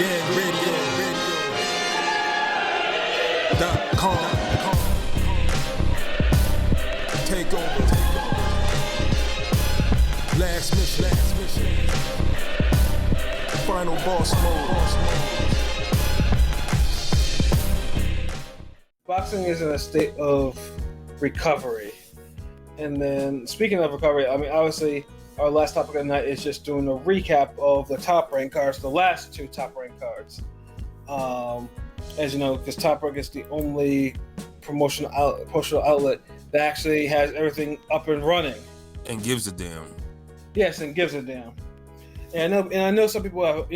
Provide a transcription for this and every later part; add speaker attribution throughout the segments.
Speaker 1: Radio.com. Take over. Last mission. Final boss mode.
Speaker 2: Boxing is in a state of recovery. And then, speaking of recovery, I mean, obviously, our last topic of the night is just doing a recap of the top ranked cards, the last two top ranked cards. As you know, because Top Rank is the only promotional outlet that actually has everything up and running.
Speaker 3: And gives a damn.
Speaker 2: Yes, and gives a damn. And I know some people have,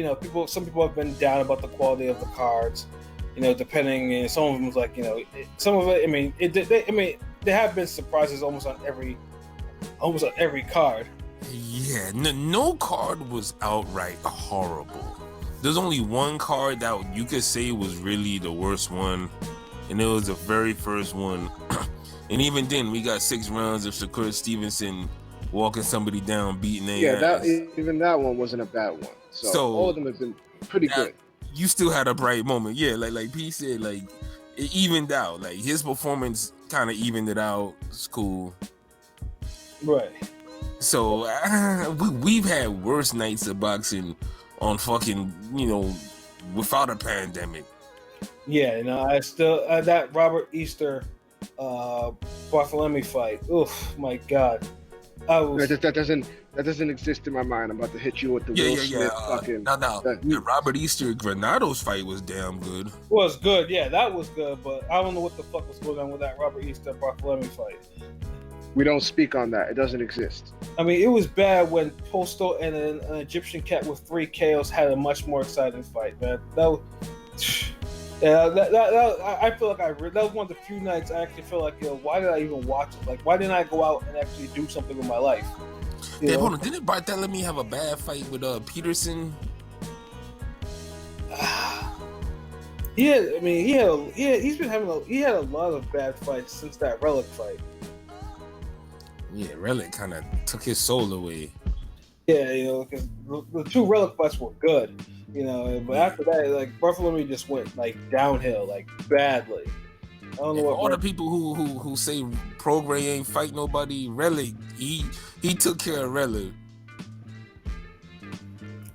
Speaker 2: some people have been down about the quality of the cards, depending. And some of them was like, some of it. I mean, there have been surprises almost on every card.
Speaker 3: Yeah, no card was outright horrible. There's only one card that you could say was really the worst one, and it was the very first one. And even then, we got 6 rounds of Shakur Stevenson walking somebody down, beating their ass.
Speaker 4: Even that one wasn't a bad one. So all of them have been pretty good.
Speaker 3: You still had a bright moment. Yeah, like P said, like it evened out. Like his performance kind of evened it out. It's cool.
Speaker 2: Right.
Speaker 3: So we've had worse nights of boxing on fucking, without a pandemic.
Speaker 2: Yeah, I still that Robert Easter Bartholomew fight. Oof, my God.
Speaker 4: That doesn't exist in my mind. I'm about to hit you with the Will Smith fucking.
Speaker 3: The Robert Easter Granados fight was damn good.
Speaker 2: Was good, yeah, that was good. But I don't know what the fuck was going on with that Robert Easter Bartholomew fight.
Speaker 4: We don't speak on that. It doesn't exist.
Speaker 2: I mean, it was bad when Postal and an Egyptian cat with 3 KOs had a much more exciting fight, man. I feel like that was one of the few nights I actually feel like, why did I even watch it? Like, why didn't I go out and actually do something with my life?
Speaker 3: Hold on, didn't Bartholomew have a bad fight with Peterson?
Speaker 2: Yeah, I mean, he had a lot of bad fights since that Relic fight.
Speaker 3: Yeah, Relic kind of took his soul away.
Speaker 2: Yeah, because the 2 Relic fights were good, but after that, like, Bartholomew just went like downhill, like badly. I don't know what.
Speaker 3: All the people who say Prograis ain't fight nobody, Relic, he took care of Relic.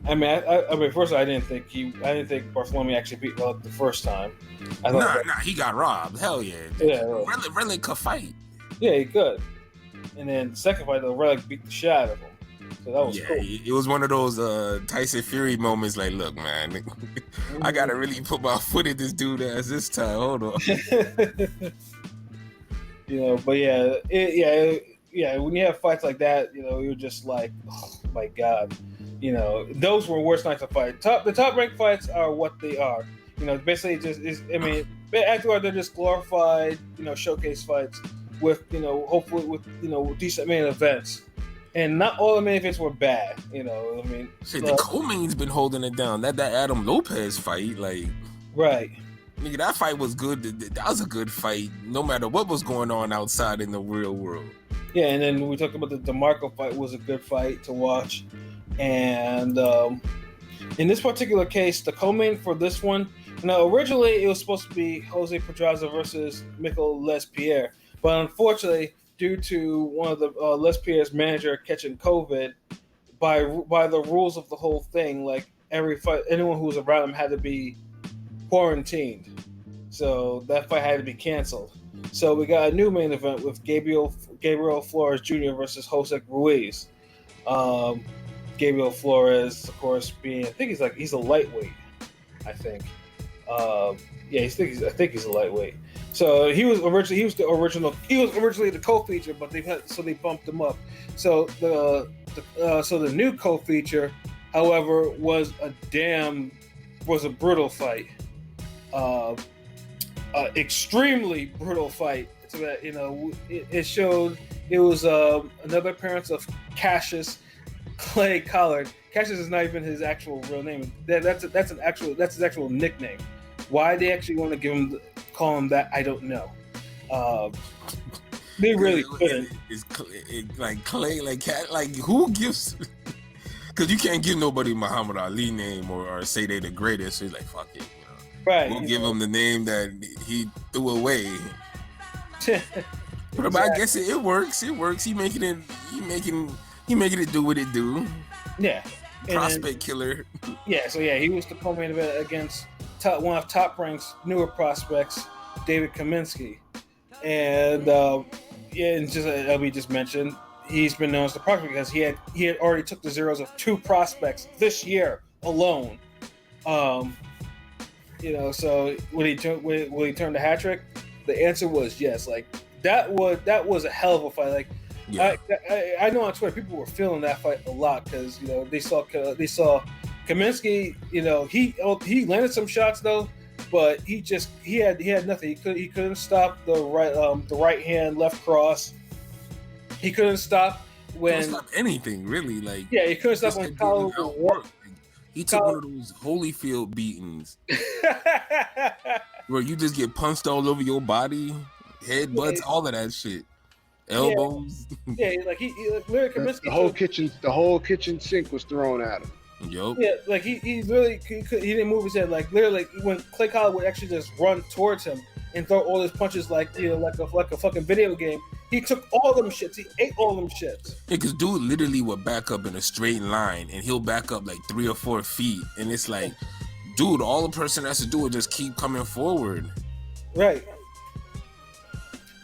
Speaker 2: I mean, first I didn't think Bartholomew actually beat Relic the first time.
Speaker 3: He got robbed. Hell yeah.
Speaker 2: Yeah,
Speaker 3: Relic could fight.
Speaker 2: Yeah, he could. And then the second fight, the Relic beat the shit out of him. So that was cool.
Speaker 3: It was one of those Tyson Fury moments. Like, look, man, I gotta really put my foot in this dude ass this time. Hold on.
Speaker 2: But yeah. When you have fights like that, you're just like, oh my God. Those were worst nights of fight. The top ranked fights are what they are. Basically just is. I mean, afterward they're just glorified, showcase fights with, hopefully with decent main events. And not all the main events were bad, I mean.
Speaker 3: Shit, the co-main's been holding it down. That Adam Lopez fight, like.
Speaker 2: Right.
Speaker 3: Nigga, that fight was good. That was a good fight, no matter what was going on outside in the real world.
Speaker 2: Yeah, and then we talked about the DeMarco fight was a good fight to watch. And in this particular case, the co-main for this one, originally it was supposed to be Jose Pedraza versus Michael Lespierre. But unfortunately, due to one of the Lespierre's manager catching COVID, by the rules of the whole thing, like every fight, anyone who was around him had to be quarantined. So that fight had to be canceled. So we got a new main event with Gabriel Flores Jr. versus Jose Ruiz. Gabriel Flores, of course, I think he's a lightweight. I think. I think he's a lightweight. So he was originally the co-feature, but they bumped him up. So the new co-feature, however, was a brutal fight, extremely brutal fight. So that it showed it was another appearance of Cassius Clay Collard. Cassius is not even his actual real name. That's his actual nickname. Why they actually want to call him that, I don't know. They really couldn't.
Speaker 3: It's like Clay, like cat, like who gives? Because you can't give nobody Muhammad Ali name or say they the greatest. So he's like, fuck it.
Speaker 2: Right.
Speaker 3: We'll give him the name that he threw away. But I guess it works. It works. He making it do what it do.
Speaker 2: Yeah.
Speaker 3: Prospect killer.
Speaker 2: Yeah. So yeah, he was the co-main event against one of Top Rank's newer prospects, David Kaminsky, and and just LB just mentioned, he's been known as the prospect because he had already took the zeros of 2 prospects this year alone. So will he turn the hat trick? The answer was yes. Like that was a hell of a fight. Like
Speaker 3: yeah.
Speaker 2: I know on Twitter people were feeling that fight a lot because they saw Kaminsky. He landed some shots though, but he had nothing. He couldn't stop the right hand left cross. He couldn't stop when
Speaker 3: couldn't stop anything really. Like
Speaker 2: he couldn't stop when Kyle
Speaker 3: work. He took one of those Holyfield beatings where you just get punched all over your body, headbutts, all of that shit, elbows.
Speaker 2: Yeah, like he literally Kaminsky.
Speaker 4: The whole kitchen sink was thrown at him.
Speaker 3: Yup.
Speaker 2: Yeah, like he didn't move his head. Like literally, when Clay Collard would actually just run towards him and throw all his punches like a fucking video game. He took all them shits. He ate all them shits.
Speaker 3: Yeah, because dude literally would back up in a straight line, and he'll back up like 3 or 4 feet, and it's like, dude, all the person has to do is just keep coming forward.
Speaker 2: Right.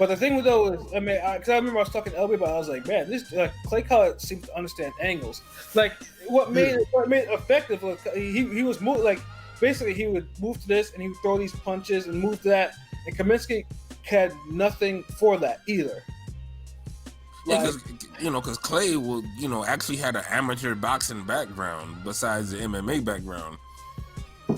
Speaker 2: But the thing though is, because I remember I was talking to LB about it, I was like, man, this Clay Collard seems to understand angles. Like, what made it effective? Like, he was moved, like, basically he would move to this and he would throw these punches and move to that, and Kaminsky had nothing for that either.
Speaker 3: Yeah, because Clay will, actually had an amateur boxing background besides the MMA background.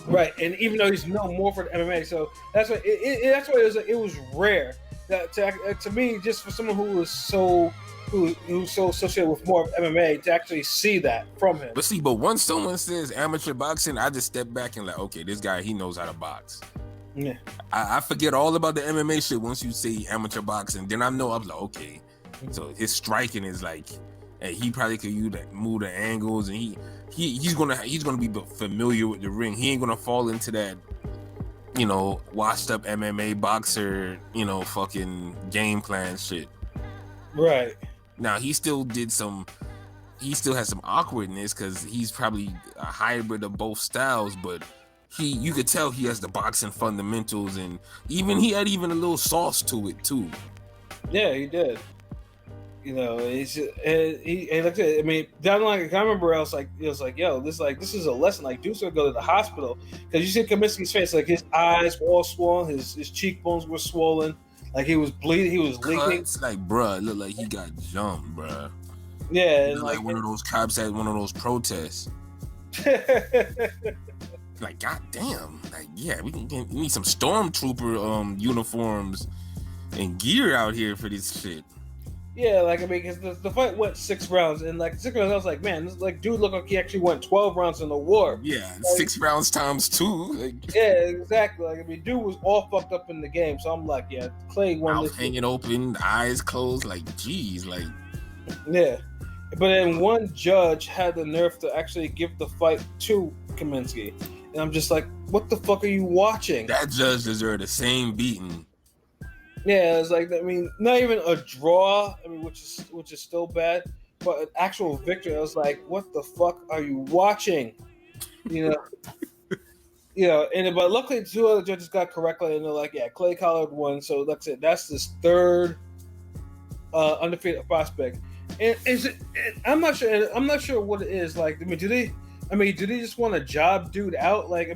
Speaker 2: Right, and even though he's known more for the MMA, so that's why it was rare that to me, just for someone who's so associated with more of MMA, to actually see that from him.
Speaker 3: But once someone says amateur boxing, I just step back and like, okay, this guy, he knows how to box.
Speaker 2: Yeah,
Speaker 3: I forget all about the MMA shit once you say amateur boxing. Then I know, I'm like, okay. So his striking is like, hey, he probably could move the angles, and he's gonna be familiar with the ring. He ain't gonna fall into that, washed up MMA boxer, fucking game plan shit.
Speaker 2: Right.
Speaker 3: Now he still has some awkwardness because he's probably a hybrid of both styles, but you could tell he has the boxing fundamentals, and he had a little sauce to it too.
Speaker 2: Yeah, he did. He looked at it. Down the line, I remember I was like, yo, this is a lesson. Like, dudes would go to the hospital because you see Kaminsky's face, like his eyes were all swollen, his cheekbones were swollen, like he was bleeding, he was leaking.
Speaker 3: It's like, bruh, it looked like he got jumped, bruh.
Speaker 2: Yeah,
Speaker 3: like one of those cops at one of those protests. Like, goddamn, like, yeah, we need some stormtrooper uniforms and gear out here for this shit.
Speaker 2: Yeah, because the fight went 6 rounds, and 6 rounds, I was like, man, this dude looked like he actually went 12 rounds in the war.
Speaker 3: Yeah, 6 rounds times 2.
Speaker 2: Yeah, exactly. Dude was all fucked up in the game, so I'm like, yeah, Clay won.
Speaker 3: Mouth hanging open, eyes closed, like, geez, like.
Speaker 2: Yeah, but then one judge had the nerve to actually give the fight to Kaminsky, and I'm just like, what the fuck are you watching?
Speaker 3: That judge deserved the same beating.
Speaker 2: Yeah, it's like, not even a draw, which is still bad, but an actual victory. I was like, what the fuck are you watching? But luckily 2 other judges got correctly, and they're like, yeah, Clay Collard won. So like I said, that's his 3rd undefeated prospect. And I'm not sure what it is. Like, do they just want to job dude out? Like,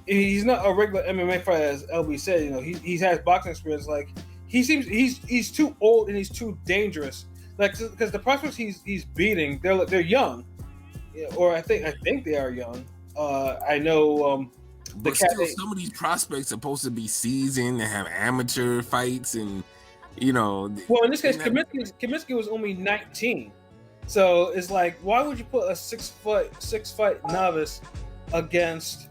Speaker 2: he's not a regular MMA fighter, as LB said. He has boxing experience. Like, he's too old and he's too dangerous. Like, because the prospects he's beating, they're young, or I think they are young. I know.
Speaker 3: But still, some of these prospects are supposed to be seasoned and have amateur fights, and Well,
Speaker 2: in this case, Kaminsky was only 19, so it's like, why would you put a 6 fight novice against?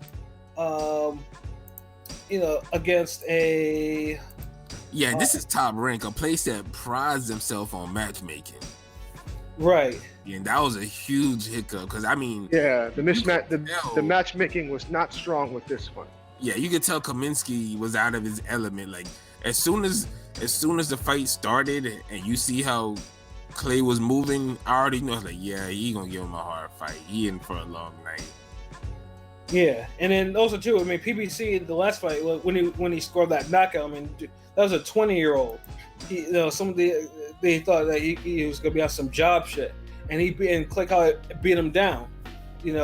Speaker 2: Against a...
Speaker 3: Yeah, this is Top Rank, a place that prides themselves on matchmaking.
Speaker 2: Right.
Speaker 3: And that was a huge hiccup because I mean,
Speaker 4: Yeah, the mismatch,
Speaker 3: you could tell-
Speaker 4: the matchmaking was not strong with this one.
Speaker 3: yeah, you could tell Kaminsky was out of his element. Like as soon as the fight started and you see how Clay was moving, I already know like, yeah, he gonna give him a hard fight. He in for a long night.
Speaker 2: Yeah, and then also too, I mean, PBC the last fight when he scored that knockout. I mean, that was a 20-year-old. They thought that he was gonna be on some job shit, and Clay Collard beat him down.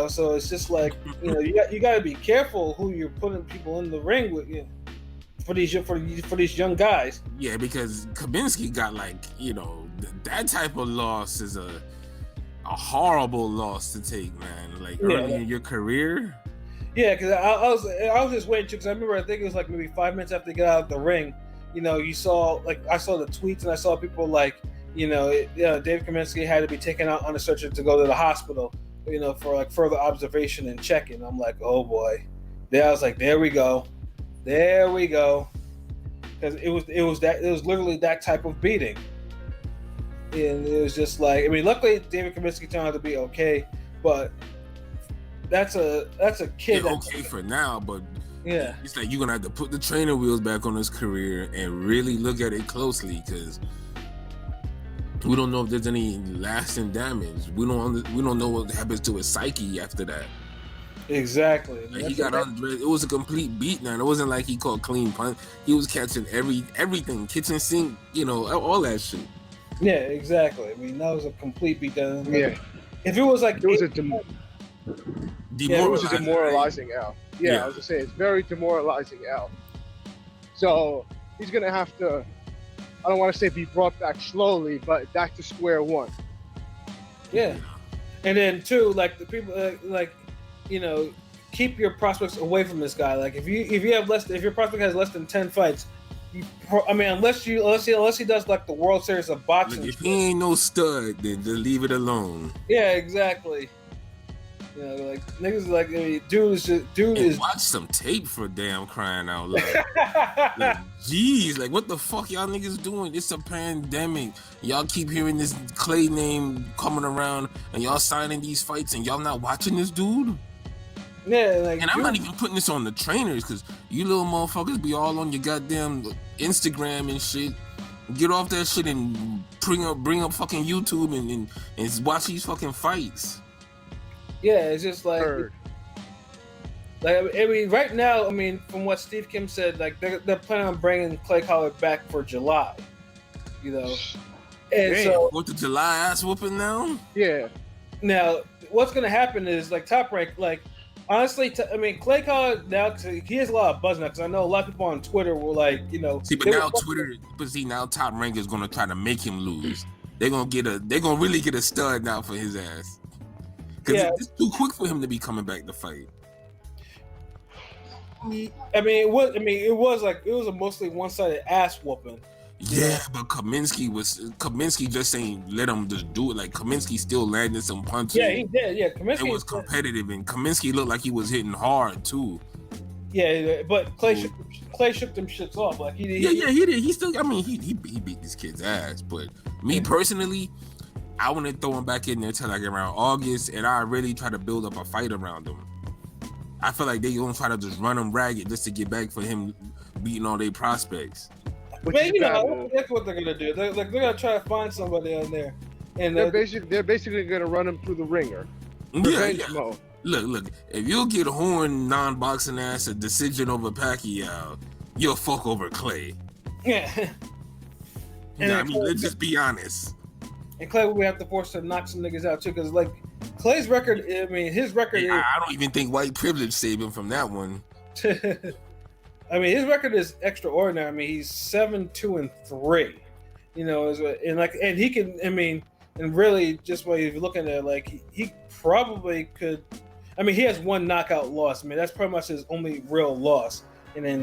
Speaker 2: So it's just like you got to be careful who you're putting people in the ring with. For these young guys.
Speaker 3: Yeah, because Kaminsky got that type of loss is a horrible loss to take, man. Like early in your career.
Speaker 2: Yeah, because I was just waiting because I remember I think it was like maybe 5 minutes after they got out of the ring. You saw I saw the tweets and I saw people Dave Kaminsky had to be taken out on a stretcher to go to the hospital, for like further observation and checking. I'm like, oh boy. I was like, there we go, because it was literally that type of beating, and it was just like, I mean, luckily David Kaminsky turned out to be okay, but that's a kid.
Speaker 3: Yeah, okay for now, but
Speaker 2: yeah,
Speaker 3: it's like you're gonna have to put the trainer wheels back on his career and really look at it closely because we don't know if there's any lasting damage. We don't know what happens to his psyche after that.
Speaker 2: Exactly.
Speaker 3: Like he got undressed. It was a complete beatdown. It wasn't like he caught clean punch. He was catching everything, kitchen sink, all that shit.
Speaker 2: Yeah, exactly. I mean, that was a complete beatdown.
Speaker 4: Yeah.
Speaker 2: If it was like
Speaker 4: It was a
Speaker 3: demoralizing.
Speaker 4: demoralizing L. Yeah, I was gonna say it's very demoralizing L. So he's gonna have to, I don't want to say be brought back slowly, but back to square one.
Speaker 2: Yeah, and then too, like the people, keep your prospects away from this guy. Like if your prospect has less than 10 fights, unless he does like the World Series of boxing.
Speaker 3: Like if he ain't no stud, then just leave it alone.
Speaker 2: Yeah, exactly. Like niggas like, I mean, dude is
Speaker 3: watch some tape for damn crying out loud. Like, jeez, like what the fuck y'all niggas doing? It's a pandemic. Y'all keep hearing this Clay name coming around and y'all signing these fights and y'all not watching this dude?
Speaker 2: Yeah, like,
Speaker 3: and I'm not even putting this on the trainers because you little motherfuckers be all on your goddamn Instagram and shit. Get off that shit and bring up fucking YouTube and watch these fucking fights.
Speaker 2: Yeah, it's just like I mean, right now, I mean, from what Steve Kim said, like they're planning on bringing Clay Collard back for July, And
Speaker 3: Damn,
Speaker 2: so,
Speaker 3: what, the July ass whooping now?
Speaker 4: Yeah.
Speaker 2: Now, what's gonna happen is like Top Rank, like honestly, Clay Collard now, cause he has a lot of buzz now. Because I know a lot of people on Twitter were like,
Speaker 3: See, but now Top Rank is gonna try to make him lose. They're gonna really get a stud now for his ass. Because it's too quick for him to be coming back to fight.
Speaker 2: It was a mostly one-sided ass whooping.
Speaker 3: Yeah, but Kaminsky just ain't let him just do it. Like Kaminsky still landed some punches.
Speaker 2: Yeah, he did. Yeah, Kaminsky.
Speaker 3: It was competitive, and Kaminsky looked like he was hitting hard too.
Speaker 2: Yeah, but Clay shook them shits off. Like he did.
Speaker 3: He still. I mean, he beat this kid's ass. But me personally, I want to throw him back in there till like around August, and I really try to build up a fight around him. I feel like they gonna try to just run him ragged just to get back for him beating all their prospects.
Speaker 2: Man, that's what they're gonna do. They're gonna try to find somebody on there, and
Speaker 4: they're basically gonna run him through the ringer. Revenge mode.
Speaker 3: Look. If you get Horn non-boxing ass a decision over Pacquiao, you'll fuck over Clay.
Speaker 2: Yeah.
Speaker 3: Let's just be honest.
Speaker 2: And Clay will have to force to knock some niggas out too, because like Clay's record, his record.
Speaker 3: I don't even think white privilege saved him from that one.
Speaker 2: His record is extraordinary. I mean, he's 7-2-3. And he can. And really, just while you're looking at it, like he probably could. He has one knockout loss. That's pretty much his only real loss. And then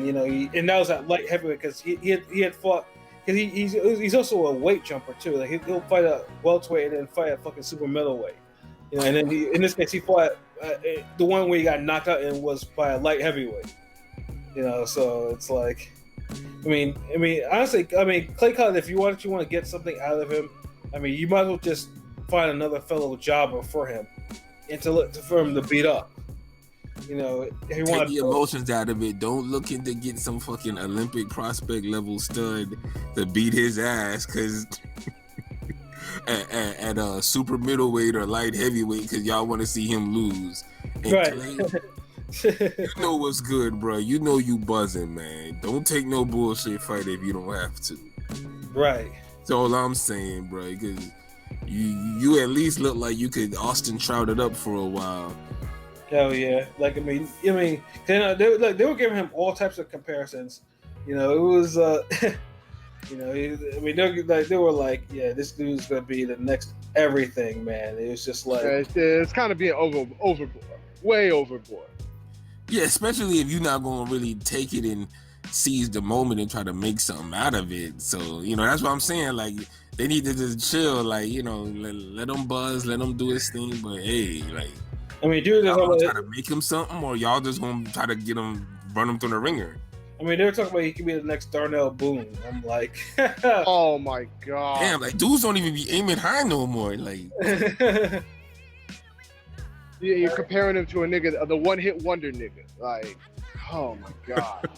Speaker 2: and that was at light heavyweight because he had fought. Because he's also a weight jumper too. Like he'll fight a welterweight and then fight a fucking super middleweight. And then in this case he fought the one where he got knocked out and was by a light heavyweight. So it's like, honestly, Clay Collard, if you want to get something out of him, you might as well just find another fellow jobber for him, and for him to beat up. You know, if you
Speaker 3: Take
Speaker 2: want
Speaker 3: the emotions out of it. Don't look to get some fucking Olympic prospect level stud to beat his ass because at a super middleweight or light heavyweight because y'all want to see him lose. And
Speaker 2: right.
Speaker 3: Clay, you know what's good, bro. You know you buzzing, man. Don't take no bullshit fight if you don't have to.
Speaker 2: Right.
Speaker 3: That's all I'm saying, bro. Because you at least look like you could Austin Trout it up for a while.
Speaker 2: Hell yeah! Like I mean, they were giving him all types of comparisons. You know, it was, you know, I mean, they were like, yeah, this dude's gonna be the next everything, man. It was just like
Speaker 4: it's kind of being overboard, way overboard.
Speaker 3: Yeah, especially if you're not gonna really take it and seize the moment and try to make something out of it. So you know, that's what I'm saying. Like they need to just chill. Like you know, let him buzz, let him do his thing. But hey, like.
Speaker 2: I mean, dude,
Speaker 3: y'all gonna try to make him something, or y'all just gonna try to get him, run him through the ringer?
Speaker 2: I mean, they were talking about he could be the next Darnell Boone. I'm like,
Speaker 4: oh my god,
Speaker 3: damn! Like dudes don't even be aiming high no more. Like,
Speaker 4: yeah, you're comparing him to a nigga, the one-hit wonder nigga. Like, oh my god.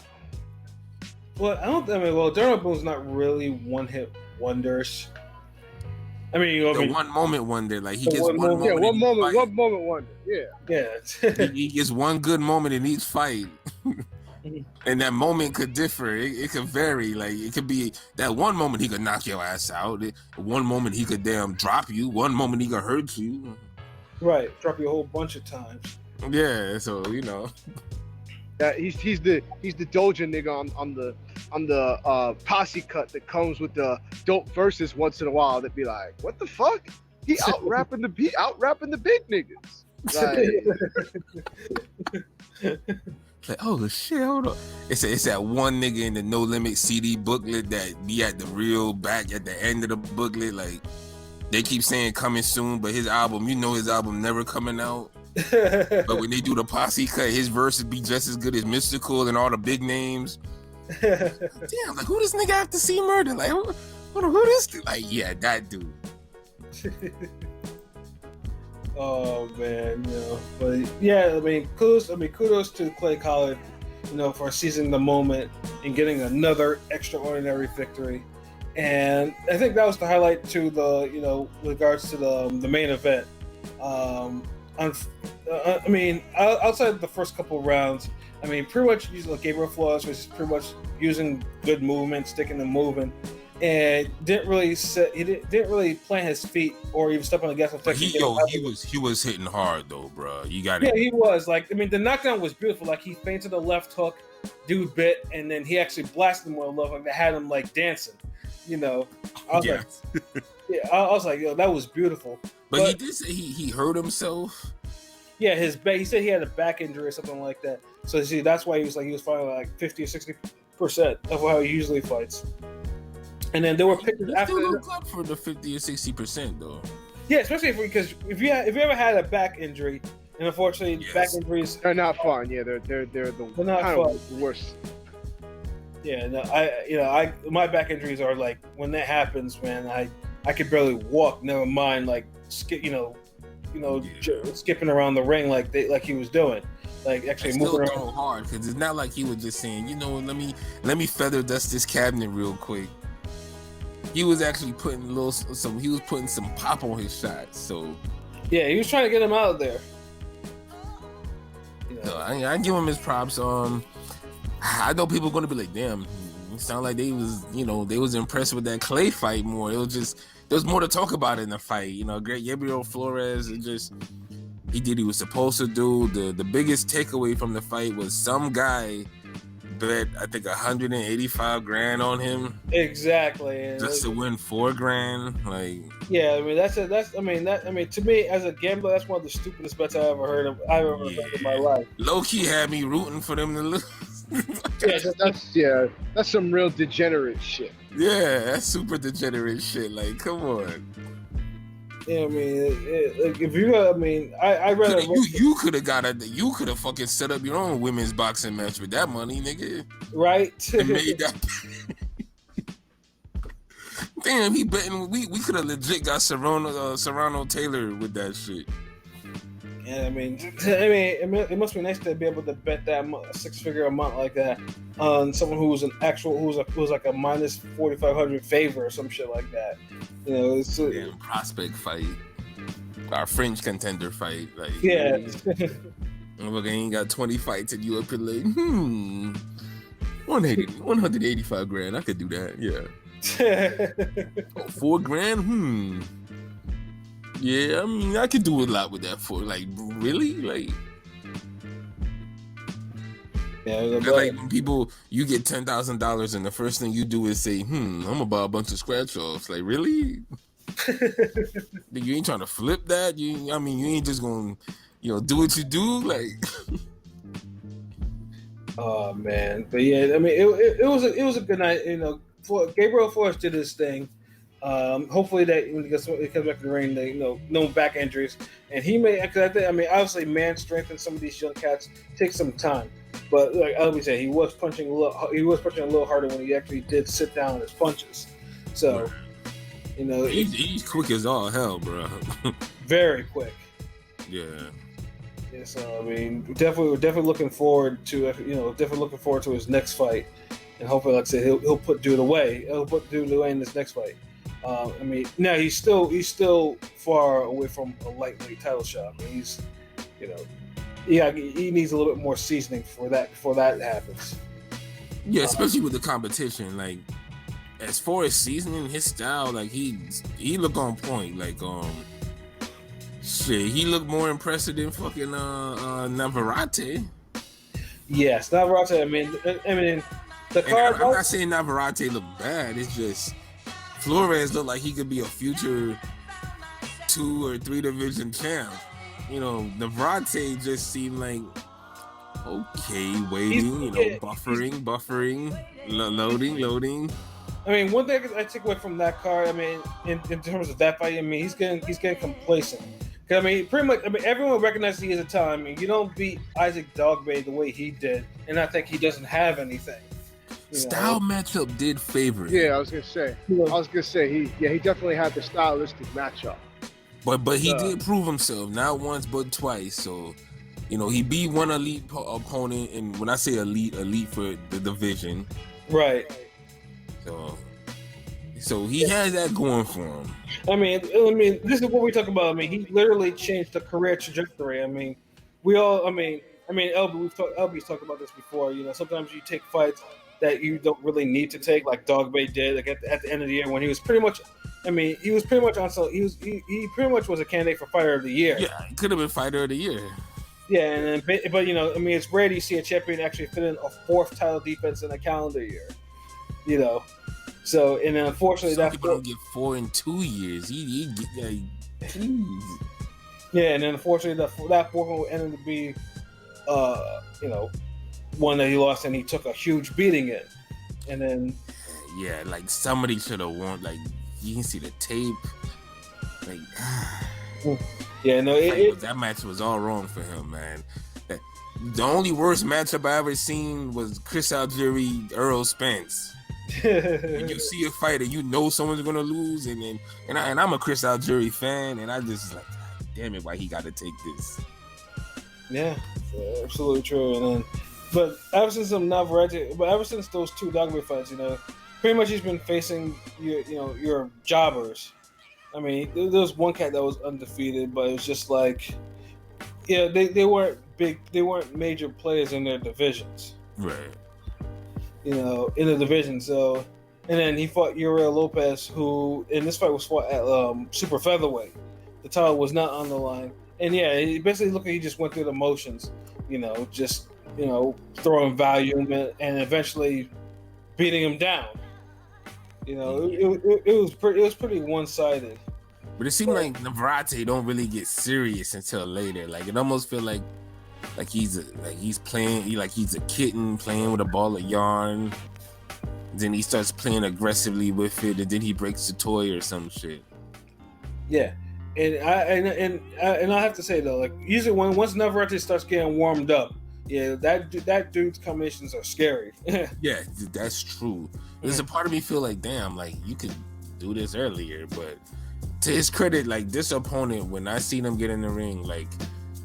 Speaker 2: Well, Darnell Boone's not really one-hit wonders. I mean,
Speaker 3: the one moment wonder, like he gets one moment.
Speaker 4: Yeah, one moment wonder.
Speaker 2: Yeah.
Speaker 3: he gets one good moment in each fight, and that moment could differ. It could vary. Like it could be that one moment he could knock your ass out. One moment he could damn drop you. One moment he could hurt you.
Speaker 2: Right, drop you a whole bunch of times.
Speaker 3: Yeah, so you know.
Speaker 4: Yeah, he's the Doja nigga on the posse cut that comes with the dope verses once in a while that be like, what the fuck? He out rapping the big niggas.
Speaker 3: Like, oh shit, hold on. It's that one nigga in the No Limit CD booklet that be at the real back at the end of the booklet. Like they keep saying coming soon, but his album never coming out. But when they do the posse cut, his verses be just as good as Mystical and all the big names. Damn, like who this nigga have to see murder? Like who this dude? Like yeah, that dude.
Speaker 2: Oh man, you know, but yeah, I mean, kudos to Clay Collard, you know, for seizing the moment and getting another extraordinary victory. And I think that was the highlight to the, you know, with regards to the main event. I mean, outside of the first couple rounds, I mean, pretty much Gabriel Flores was pretty much using good movement, sticking and moving, and didn't really plant his feet or even step on the gas.
Speaker 3: He was hitting hard though, bro. You got it.
Speaker 2: Yeah, he was. Like, I mean, the knockdown was beautiful. Like he feinted a left hook, dude bit, and then he actually blasted him with a left hook that had him like dancing. You know, I was like, yo, that was beautiful.
Speaker 3: But he did say he hurt himself.
Speaker 2: Yeah, he said he had a back injury or something like that. So see, that's why he was fighting like 50 or 60% of how he usually fights. And then there were pictures after
Speaker 3: look good for the 50 or 60% though.
Speaker 2: Yeah, especially because if you ever had a back injury, and unfortunately back injuries
Speaker 4: they're not fun. Yeah, they're not kind of the worst.
Speaker 2: Yeah, no, my back injuries are like when that happens, man, I could barely walk. Never mind like skipping around the ring like he was doing, like actually moving around.
Speaker 3: Still hard because it's not like he was just saying, you know, let me feather dust this cabinet real quick. He was actually putting some pop on his shots. So
Speaker 2: yeah, he was trying to get him out of there.
Speaker 3: You know, I give him his props. I know people are gonna be like, damn, it sound like they was impressed with that Clay fight more. It was just there was more to talk about in the fight. You know, Gabriel Flores he did what he was supposed to do. The biggest takeaway from the fight was some guy bet I think $185,000 on him.
Speaker 2: Exactly.
Speaker 3: Just to win $4,000. Like
Speaker 2: yeah, I mean to me as a gambler, that's one of the stupidest bets I've ever heard of in my life.
Speaker 3: Low key had me rooting for them to lose.
Speaker 4: That's some real degenerate shit.
Speaker 3: Yeah, that's super degenerate shit. Like, come on.
Speaker 2: Yeah, I mean, if you, I rather
Speaker 3: you could have fucking set up your own women's boxing match with that money, nigga.
Speaker 2: Right?
Speaker 3: And made that. Damn, he betting. We could have legit got Serrano Taylor with that shit.
Speaker 2: Yeah, I mean, it must be nice to be able to bet that six-figure amount like that on someone who's like a minus 4,500 favor or some shit like that. You know, it's
Speaker 3: Damn, prospect fight, our French contender fight. Like,
Speaker 2: yeah.
Speaker 3: Look, I ain't got 20 fights and you up in like 185 grand. I could do that. Yeah. $4 grand. Yeah, I mean, I could do a lot with that for like, really, like.
Speaker 2: Yeah,
Speaker 3: but like when people, you get $10,000 and the first thing you do is say, I'm gonna buy a bunch of scratch offs. Like, really? You ain't trying to flip that. You ain't just gonna, do what you do. Like,
Speaker 2: oh man, but yeah, I mean, it was a good night. You know, Gabriel Forrest did his thing. Hopefully that when he comes back to the ring, they no back injuries, and he may. Cause obviously, man strength in some of these young cats takes some time. But like LB said, he was punching a little harder when he actually did sit down on his punches. So,
Speaker 3: he's quick as all hell, bro.
Speaker 2: Very quick.
Speaker 3: Yeah.
Speaker 2: Yeah. So I mean, we're definitely looking forward to his next fight, and hopefully, like I said, he'll put Dude away. He'll put Dude away in this next fight. Now he's still far away from a lightweight title shot. I mean, he needs a little bit more seasoning before that happens.
Speaker 3: Yeah, especially with the competition. Like, as far as seasoning, his style, like he look on point. Like, shit, he looked more impressive than fucking Navarrete.
Speaker 2: Yes, Navarrete. I mean, the card.
Speaker 3: I'm not saying Navarrete looked bad. It's just Flores looked like he could be a future 2 or 3 division champ. Navarrete just seemed like okay, waiting, buffering, loading.
Speaker 2: I mean, one thing I take away from that card, I mean, in terms of that fight, I mean, he's getting complacent. I mean, pretty much, everyone recognizes he is a talent. I mean, you don't beat Isaac Dogbay the way he did, and I think he doesn't have anything.
Speaker 3: Style matchup did favor him.
Speaker 4: Yeah, I was gonna say he definitely had the stylistic matchup.
Speaker 3: But he did prove himself, not once but twice. So, he beat one elite opponent, and when I say elite for the division,
Speaker 2: right?
Speaker 3: So he has that going for him.
Speaker 2: I mean, this is what we talk about. I mean, he literally changed the career trajectory. I mean, LB's talked about this before. Sometimes you take fights that you don't really need to take, like Dogbay did, like at the end of the year when he was pretty much. I mean, he pretty much was a candidate for Fighter of the Year.
Speaker 3: Yeah, he could have been Fighter of the Year.
Speaker 2: Yeah, but it's rare to see a champion actually fit in a 4th title defense in a calendar year. So, and unfortunately,
Speaker 3: some people don't get 4 in 2 years. He
Speaker 2: yeah, and then unfortunately, that 4th one ended up being, one that he lost, and he took a huge beating in, and then.
Speaker 3: Yeah, like somebody should have won. Like, you can see the tape. Like,
Speaker 2: yeah, no,
Speaker 3: that match was all wrong for him, man. The only worst matchup I ever seen was Chris Algieri, Earl Spence. When you see a fight and someone's gonna lose, and I'm a Chris Algieri fan, and I just like, damn it, why he got to take this?
Speaker 2: Yeah, absolutely true. But ever since those 2 Dogma fights, pretty much he's been facing your jobbers. I mean, there was one cat that was undefeated, but it was just like, they weren't big, they weren't major players in their divisions.
Speaker 3: Right.
Speaker 2: In the division. So, and then he fought Uriel Lopez, who in this fight was fought at super featherweight. The title was not on the line, and yeah, he basically looked like he just went through the motions. Throwing volume and eventually beating him down. It was pretty one-sided.
Speaker 3: But it seemed like Navarrete don't really get serious until later. Like, it almost feel like he's playing, he's a kitten playing with a ball of yarn. Then he starts playing aggressively with it, and then he breaks the toy or some shit.
Speaker 2: Yeah, and I have to say though, like usually once Navarrete starts getting warmed up, yeah, that dude's combinations are scary.
Speaker 3: Yeah, that's true. There's a part of me feel like, damn, like you could do this earlier. But to his credit, like this opponent, when I seen him get in the ring, like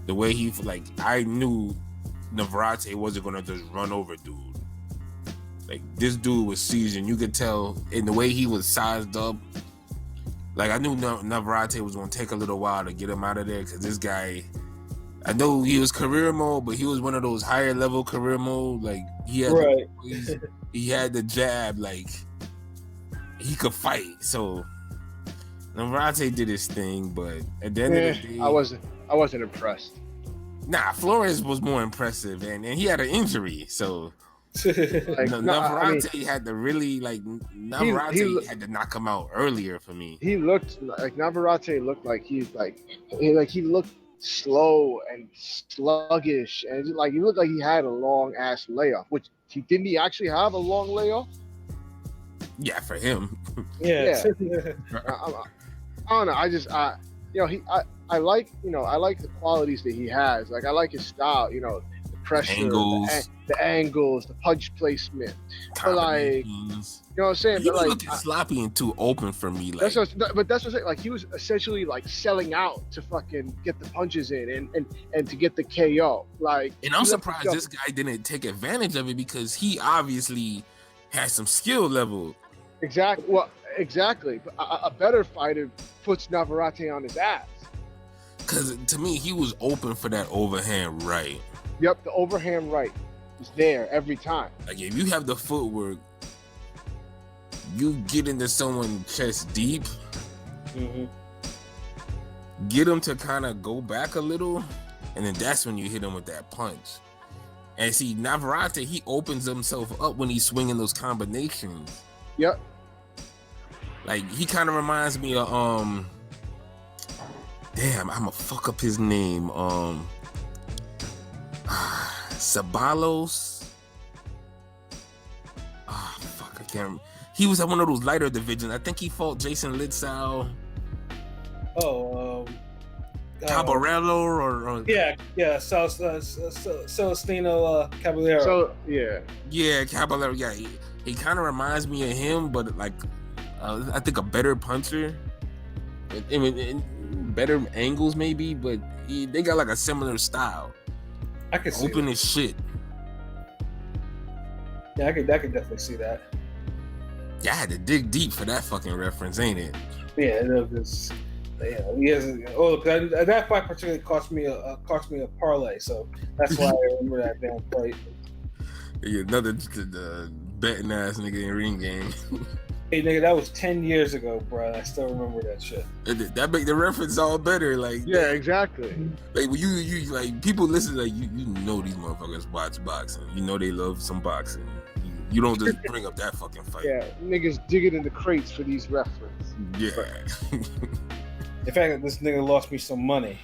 Speaker 3: the way he, like I knew Navarrete wasn't gonna just run over dude. Like this dude was seasoned. You could tell in the way he was sized up. Like I knew Navarrete was gonna take a little while to get him out of there because this guy, I know he was career mode, but he was one of those higher level career mode. Like he had, he had the jab. Like he could fight. So Navarrete did his thing, but at the end of the day, I
Speaker 4: wasn't impressed.
Speaker 3: Nah, Flores was more impressive, and he had an injury, so.
Speaker 4: Like,
Speaker 3: Navarrete had to really Navarrete had to knock him out earlier for me.
Speaker 4: He looked like Navarrete looked like he looked slow and sluggish, and like he looked like he had a long ass layoff. Which didn't he actually have a long layoff?
Speaker 3: Yeah, for him.
Speaker 2: Yeah.
Speaker 4: I don't know. I like the qualities that he has. Like I like his style. You know, the pressure, the angles, the punch placement. But like, you know what I'm saying?
Speaker 3: He was looking sloppy and too open for me. Like,
Speaker 4: that's what I'm saying. Like he was essentially like selling out to fucking get the punches in and to get the KO. Like,
Speaker 3: and I'm surprised this guy didn't take advantage of it because he obviously has some skill level.
Speaker 4: Exactly. Well, exactly. But a better fighter puts Navarrete on his ass.
Speaker 3: Because to me, he was open for that overhand right.
Speaker 4: Yep, the overhand right is there every time.
Speaker 3: Like if you have the footwork, you get into someone's chest deep, get him to kind of go back a little, and then that's when you hit him with that punch. And see, Navarrete, he opens himself up when he's swinging those combinations.
Speaker 4: Yep.
Speaker 3: Like he kind of reminds me of damn, I'm gonna fuck up his name. Sabalos. Ah, fuck, I can't remember. He was at one of those lighter divisions. I think he fought Jason Litzau. Cabarello or
Speaker 2: Celestino Caballero.
Speaker 4: So
Speaker 3: yeah, Caballero. Yeah, he kind of reminds me of him, but like I think a better puncher. I mean, better angles maybe, but they got like a similar style.
Speaker 2: I could see
Speaker 3: open as shit.
Speaker 2: Yeah, I could definitely see that.
Speaker 3: Yeah, I had to dig deep for that fucking reference, ain't it?
Speaker 2: Yeah, it was. Yeah, he has. Oh, that fight particularly cost me a parlay, so that's why I remember that damn fight.
Speaker 3: Yeah, another betting ass nigga in ring game.
Speaker 2: Hey nigga, that was 10 years ago, bro. I still remember that shit.
Speaker 3: That make the reference all better. Like
Speaker 4: yeah, exactly.
Speaker 3: Like when you like people listen, like you know these motherfuckers watch boxing. You know they love some boxing. You don't just bring up that fucking fight.
Speaker 4: Yeah, niggas digging in the crates for these references.
Speaker 3: Yeah.
Speaker 2: In fact, this nigga lost me some money.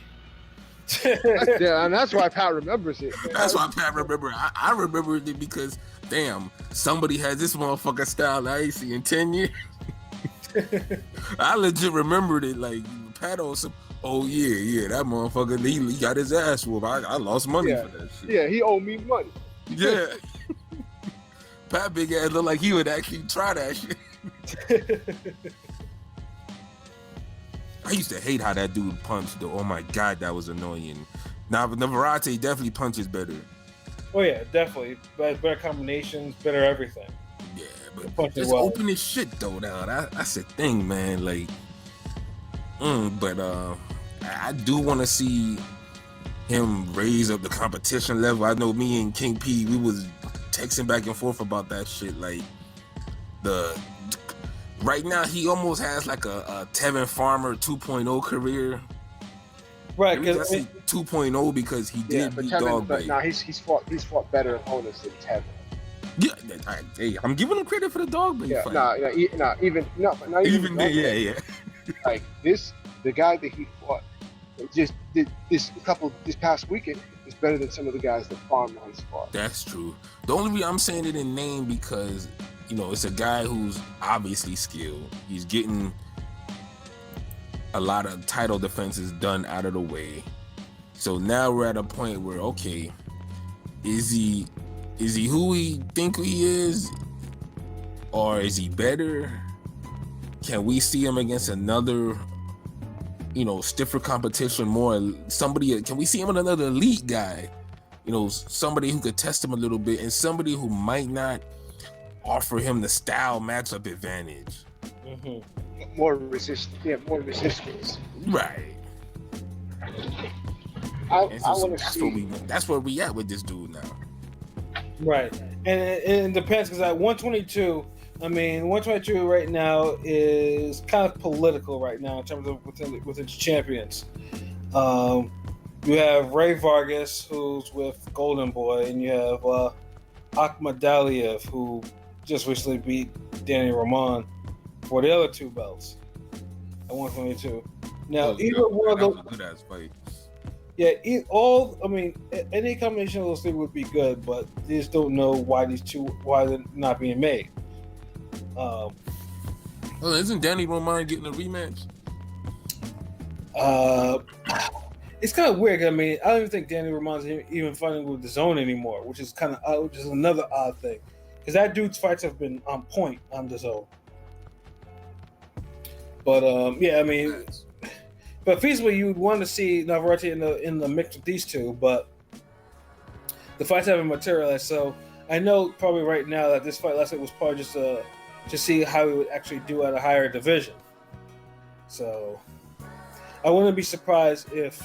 Speaker 4: Yeah, and that's why Pat remembers it. Man.
Speaker 3: That's why Pat remember. I remembered it because damn, somebody has this motherfucker style I ain't seen in 10 years. I legit remembered it. Like Pat on some. Oh yeah, that motherfucker. He got his ass whooped. I lost money for that shit.
Speaker 4: Yeah, he owed me money.
Speaker 3: Yeah. Pat big ass look like he would actually try that shit. I used to hate how that dude punched though. Oh my god, that was annoying. Now Navarrete definitely punches better.
Speaker 2: Oh yeah, definitely. Better combinations, better everything.
Speaker 3: Yeah, but just open as shit though. Now that's the thing, man. Like, but I do want to see him raise up the competition level. I know me and King P, we was texting back and forth about that shit. Like right now he almost has like a Tevin Farmer 2.0 career.
Speaker 4: Right,
Speaker 3: because 2.0 because he did beat Tevin,
Speaker 4: but nah, he's fought better opponents than Tevin.
Speaker 3: Yeah, hey, I'm giving him credit for the dog bait fight.
Speaker 4: Not even then,
Speaker 3: yeah.
Speaker 4: Like the guy that he fought just did this past weekend is better than some of the guys that Farmer has fought.
Speaker 3: That's true. The only reason I'm saying it in name because it's a guy who's obviously skilled. He's getting a lot of title defenses done out of the way. So now we're at a point where, okay, is he who we think he is? Or is he better? can we see him against another, stiffer competition? Somebody? Can we see him with another elite guy? Somebody who could test him a little bit, and somebody who might not offer him the style matchup advantage.
Speaker 4: More resistance.
Speaker 3: Right.
Speaker 4: I want to see.
Speaker 3: That's where we at with this dude now.
Speaker 2: Right, and it depends because at 122, 122 right now is kind of political right now in terms of within its champions. You have Ray Vargas, who's with Golden Boy, and you have Akhmadaliev, who just recently beat Danny Roman for the other two belts at 122. Now, either one of those,
Speaker 3: a good ass fight.
Speaker 2: Yeah, any combination of those three would be good, but they just don't know why they're not being made.
Speaker 3: Isn't Danny Roman getting a rematch?
Speaker 2: It's kind of weird. I don't even think Danny Roman's even fighting with the Zone anymore, which is another odd thing, because that dude's fights have been on point on the Zone. But but feasibly you'd want to see Navarrete in the mix with these two, but the fights haven't materialized. So I know probably right now that this fight last week was probably just to see how he would actually do at a higher division. So I wouldn't be surprised if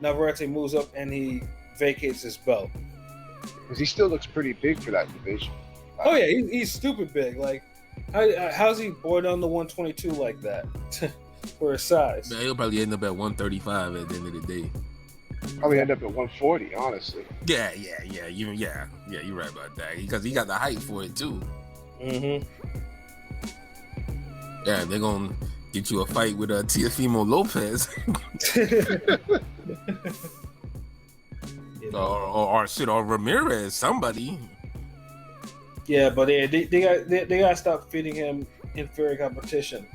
Speaker 2: Navarrete moves up and he vacates his belt.
Speaker 4: Because he still looks pretty big for that division.
Speaker 2: Oh yeah, he's stupid big. Like, how's he bored on the 122 like that for his size?
Speaker 3: Man, he'll probably end up at 135 at the end of the day.
Speaker 4: Probably end up at 140, honestly.
Speaker 3: Yeah, you're right about that, because he got the height for it too. Yeah, they're gonna get you a fight with Teofimo Lopez. or Ramirez, somebody.
Speaker 2: Yeah, but they gotta stop feeding him inferior competition.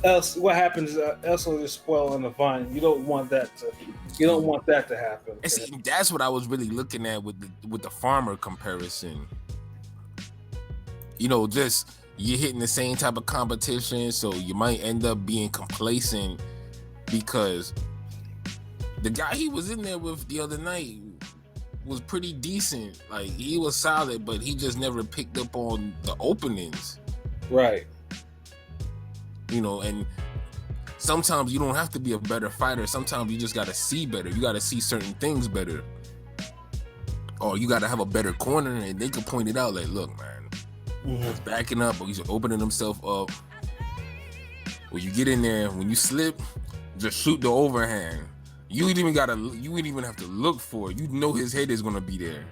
Speaker 2: Else what happens? Else will just spoil on the vine. You don't want that to happen.
Speaker 3: And see, that's what I was really looking at with the Farmer comparison. Just you're hitting the same type of competition, so you might end up being complacent, because the guy he was in there with the other night was pretty decent. Like, he was solid, but he just never picked up on the openings.
Speaker 2: Right.
Speaker 3: And sometimes you don't have to be a better fighter. Sometimes you just got to see better. You got to see certain things better. Or you got to have a better corner, and they can point it out like, look, man, he's backing up, or he's opening himself up. When you get in there, when you slip, just shoot the overhand. You ain't even have to look for it. You know his head is gonna be there.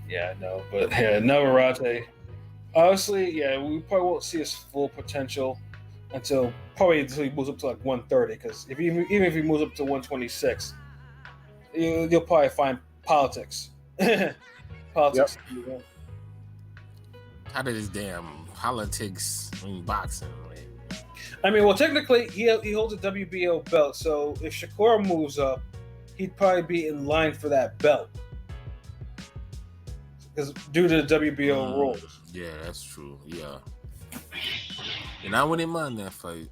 Speaker 2: Yeah, no, but yeah, Navarrete. Honestly, yeah, we probably won't see his full potential until he moves up to like 130. Because even if he moves up to 126, you'll probably find politics. Politics.
Speaker 4: Yep.
Speaker 3: How did this damn politics in boxing?
Speaker 2: Technically, he holds a WBO belt, so if Shakur moves up, he'd probably be in line for that belt. Because due to the WBO rules.
Speaker 3: Yeah, that's true. Yeah. And I wouldn't mind that fight.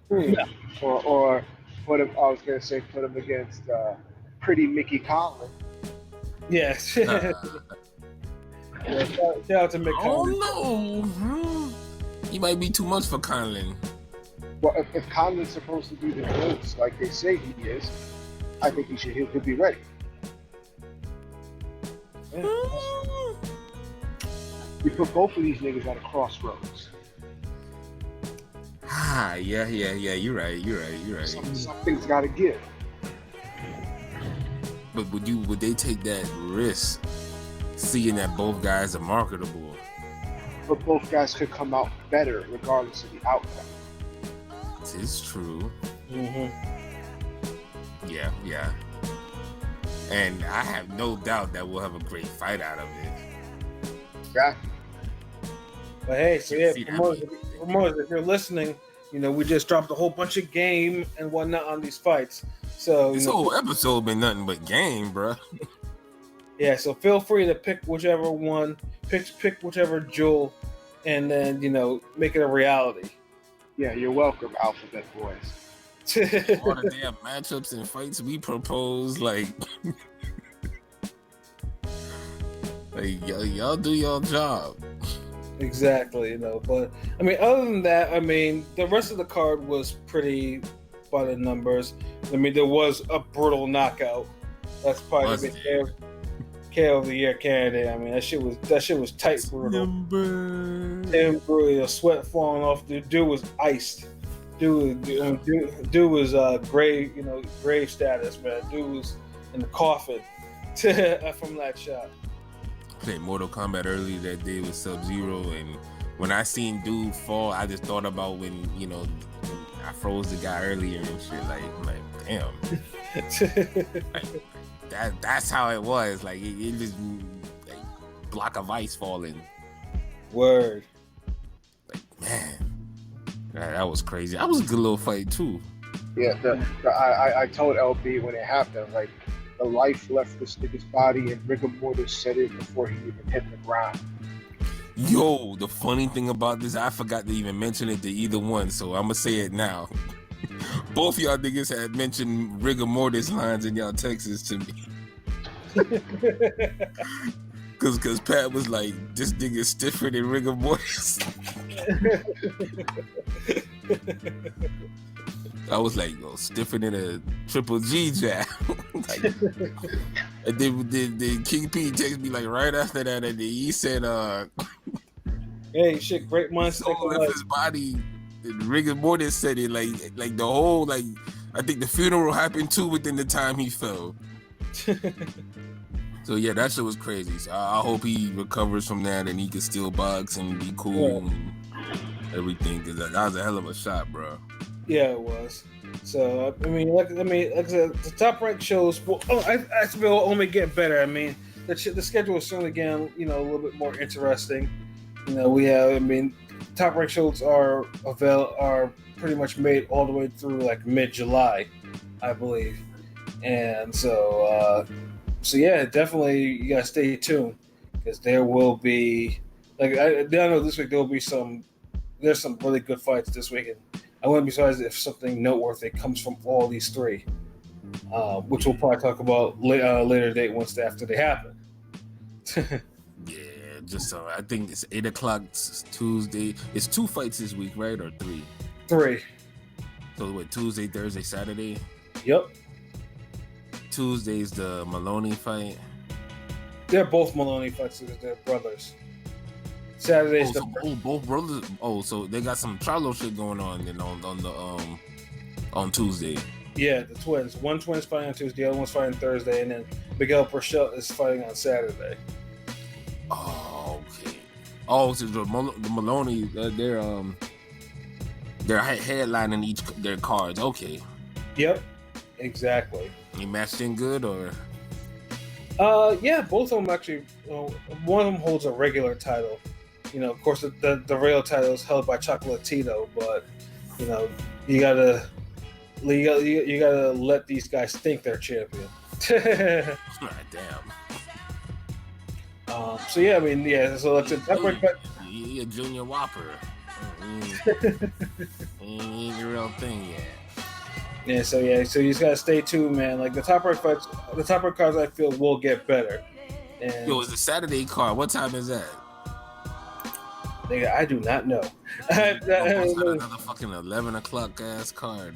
Speaker 4: Yeah. Or put him, I was going to say, put him against pretty Mickey Conlon.
Speaker 2: Yeah. Shout out to Mick Conlon.
Speaker 3: Oh, no. He might be too much for Conlon.
Speaker 4: Well, if Conlon's supposed to be the goods like they say he is, I think he'll be ready. We put both of these niggas at a crossroads.
Speaker 3: Yeah. You're right.
Speaker 4: Something's got to give.
Speaker 3: But would they take that risk, seeing that both guys are marketable?
Speaker 4: But both guys could come out better regardless of the outcome.
Speaker 3: This is true. Yeah. And I have no doubt that we'll have a great fight out of it.
Speaker 4: Yeah.
Speaker 2: But hey, so yeah, promoters, if you're listening, we just dropped a whole bunch of game and whatnot on these fights. So
Speaker 3: this whole episode been nothing but game, bro.
Speaker 2: Yeah, so feel free to pick whichever one, pick whichever jewel, and then make it a reality.
Speaker 4: Yeah, you're welcome, Alphabet Boys.
Speaker 3: All the damn matchups and fights we propose, like y'all do your job.
Speaker 2: Exactly, but I mean, other than that, I mean, the rest of the card was pretty by the numbers. I mean, there was a brutal knockout. That's probably gonna be KO of the year candidate. I mean, that shit was tight, brutal. Damn brutal. Sweat falling off. The dude was iced. Dude was grave, grave status, man. Dude was in the coffin from that shot.
Speaker 3: Played Mortal Kombat earlier that day with Sub-Zero, and when I seen dude fall, I just thought about when I froze the guy earlier and shit. Like damn. That's how it was. Like it just like block of ice falling.
Speaker 2: Word.
Speaker 3: Like man, that was crazy. That was a good little fight too.
Speaker 4: Yeah, I told LB when it happened, like the life left this nigga's body and rigor mortis set in before he even hit the ground.
Speaker 3: Yo, the funny thing about this, I forgot to even mention it to either one, so I'm gonna say it now. Both y'all niggas had mentioned rigor mortis lines in y'all texts to me. Cause Pat was like, this nigga stiffer than rigor mortis. I was like, yo, stiffer than a triple G jab. Like, and then King P texted me like right after that, and then he said,
Speaker 2: hey, shit, great minds.
Speaker 3: So left his body. Rigor mortis said it like the whole like I think the funeral happened too within the time he fell. So yeah, that shit was crazy. So I hope he recovers from that and he can still box and be cool and everything, because that was a hell of a shot, bro.
Speaker 2: Yeah, it was. So I mean, like I said, the top ranked shows. Well, I will only get better. I mean, the schedule is certainly getting a little bit more interesting. We have. I mean, top ranked shows are pretty much made all the way through like mid-July, I believe, and so yeah, definitely you gotta stay tuned because there will be I know this week there will be there's some really good fights this weekend. I wouldn't be surprised if something noteworthy comes from all these three, which we'll probably talk about later date after they happen.
Speaker 3: Yeah, just so I think it's 8 o'clock Tuesday. It's 2 fights this week, right, or 3?
Speaker 2: 3.
Speaker 3: So what? Tuesday, Thursday, Saturday.
Speaker 2: Yep.
Speaker 3: Tuesday's the Maloney fight.
Speaker 2: They're both Maloney fights because they're brothers. Saturday's
Speaker 3: both brothers. Oh, so they got some Charlo shit going on then on Tuesday.
Speaker 2: Yeah, the twins. One twin's fighting on Tuesday, the other one's fighting Thursday, and then Miguel Purcell is fighting on Saturday.
Speaker 3: Oh, okay. Oh, so the Maloney, they're headlining their cards. Okay.
Speaker 2: Yep. Exactly.
Speaker 3: You matched in good or?
Speaker 2: Yeah, both of them actually. One of them holds a regular title. Of course, the real title is held by Chocolatito, but you gotta let these guys think they're champion.
Speaker 3: Damn.
Speaker 2: So yeah, I mean, yeah. So that's it.
Speaker 3: He a junior whopper. He ain't the real thing yet.
Speaker 2: Yeah, so you just gotta stay tuned, man. Like the top ranked fights, the top ranked cards, I feel will get better. And
Speaker 3: yo, it's a Saturday card. What time is that?
Speaker 2: Nigga, I do not know.
Speaker 3: Another fucking 11 o'clock ass card.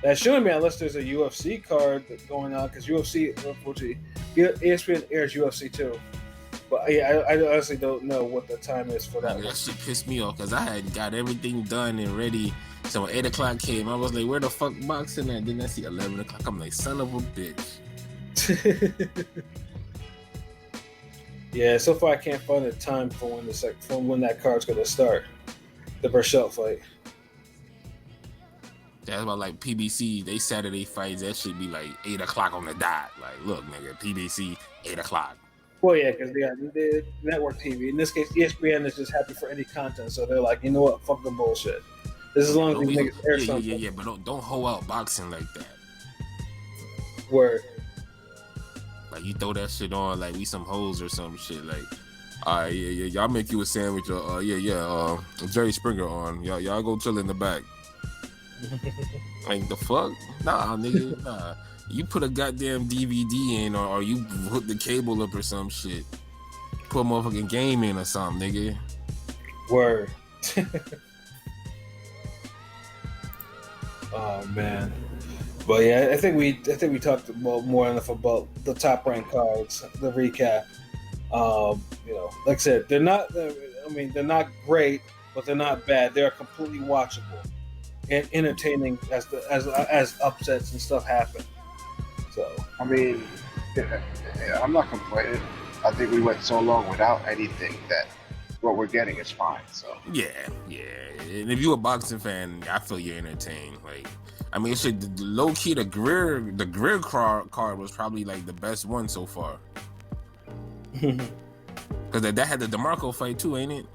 Speaker 2: That shouldn't be unless there's a UFC card going on, because UFC, unfortunately, ESPN airs UFC too. But yeah, I honestly don't know what the time is for that.
Speaker 3: That shit pissed me off because I had got everything done and ready. So when 8 o'clock came, I was like, where the fuck boxing at? Then I see 11 o'clock. I'm like, son of a bitch.
Speaker 2: Yeah, so far I can't find a time for when that card's gonna start. The Burchell fight.
Speaker 3: That's about like PBC. They Saturday fights. That should be like 8 o'clock on the dot. Like, look, nigga, PBC 8 o'clock.
Speaker 2: Well, yeah, because they got the network TV. In this case, ESPN is just happy for any content, so they're like, you know what, fuck the bullshit. This is as long as we niggas air something.
Speaker 3: Yeah, but don't hoe out boxing like that.
Speaker 2: Word.
Speaker 3: Like you throw that shit on like we some hoes or some shit. Like, all right, yeah, y'all make you a sandwich. Jerry Springer on. Y'all go chill in the back. Like the fuck? Nah, nigga, nah. You put a goddamn DVD in, or you hook the cable up or some shit. Put a motherfucking game in or something, nigga.
Speaker 2: Word. Oh man. But yeah, I think we talked more enough about the top ranked cards. The recap. Like I said, they're not. I mean, they're not great, but they're not bad. They're completely watchable and entertaining as upsets and stuff happen. So
Speaker 4: I mean, I'm not complaining. I think we went so long without anything that what we're getting is fine. So
Speaker 3: Yeah. And if you're a boxing fan, I feel you're entertained. Like, I mean, shit, low key, the Greer card was probably like the best one so far. Because that had the DeMarco fight too, ain't it?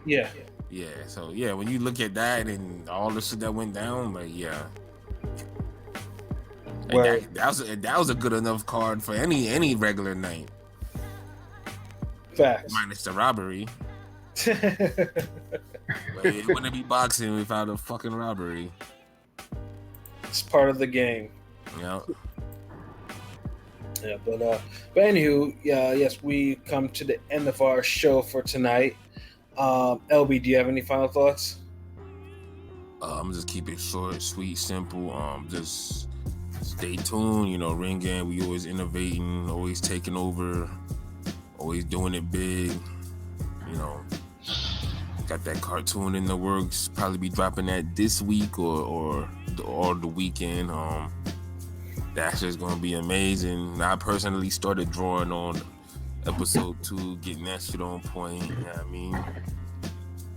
Speaker 4: yeah.
Speaker 3: Yeah. So yeah, when you look at that and all the shit that went down, like yeah. Like, that was a good enough card for any regular night.
Speaker 2: facts.
Speaker 3: Minus the robbery. Like, it wouldn't be boxing without a fucking robbery.
Speaker 2: It's part of the game.
Speaker 3: Yeah.
Speaker 2: Yeah, but anywho, yes, we come to the end of our show for tonight. LB, do you have any final thoughts?
Speaker 3: I'm just keep it short, sweet, simple. Just stay tuned. You know, Ring Gang, we always innovating, always taking over, always doing it big. You know, got that cartoon in the works. Probably be dropping that this week or the weekend. That's just gonna be amazing. I personally started drawing on episode 2, getting that shit on point. You know what I mean?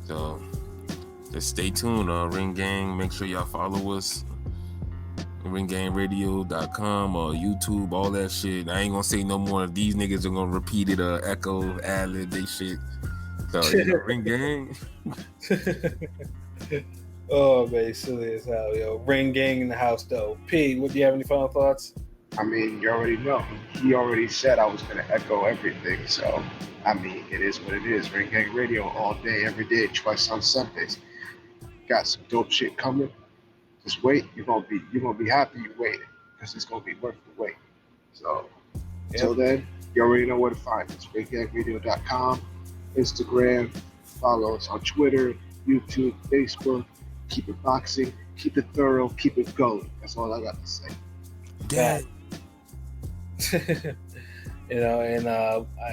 Speaker 3: So just stay tuned. Ring Gang, make sure y'all follow us. ringgangradio.com or YouTube, all that shit. I ain't gonna say no more. These niggas are gonna repeat it, echo, ad-lib, they shit. So, Ring Gang.
Speaker 2: Oh man, silly as hell, yo. Ring Gang in the house though. P, do you have any final thoughts?
Speaker 4: I mean, you already know. He already said I was gonna echo everything. So I mean, it is what it is. Ring Gang Radio all day, every day, twice on Sundays. Got some dope shit coming. Just wait. You're gonna be happy you waited because it's gonna be worth the wait. So until then, you already know where to find us. ringgangradio.com, Instagram, follow us on Twitter, YouTube, Facebook. Keep it boxing, keep it thorough, keep it going. That's all I got to say.
Speaker 3: Dad.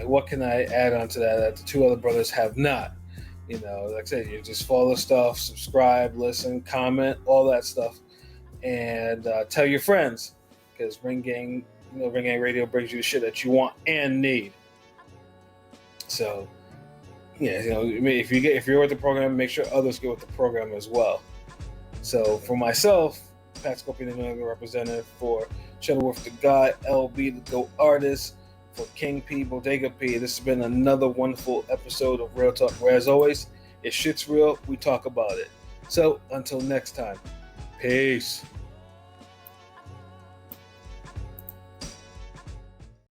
Speaker 2: What can I add on to that the two other brothers have not? Like I said, you just follow stuff, subscribe, listen, comment, all that stuff, and tell your friends, because Ring Gang Radio brings you the shit that you want and need. So, if you're with the program, make sure others get with the program as well. So, for myself, Pat Scorpion, the New England representative, for Shuttleworth the God, LB the GOAT artist, for King P, Bodega P. This has been another wonderful episode of Real Talk, where as always, if shit's real, we talk about it. So until next time, peace.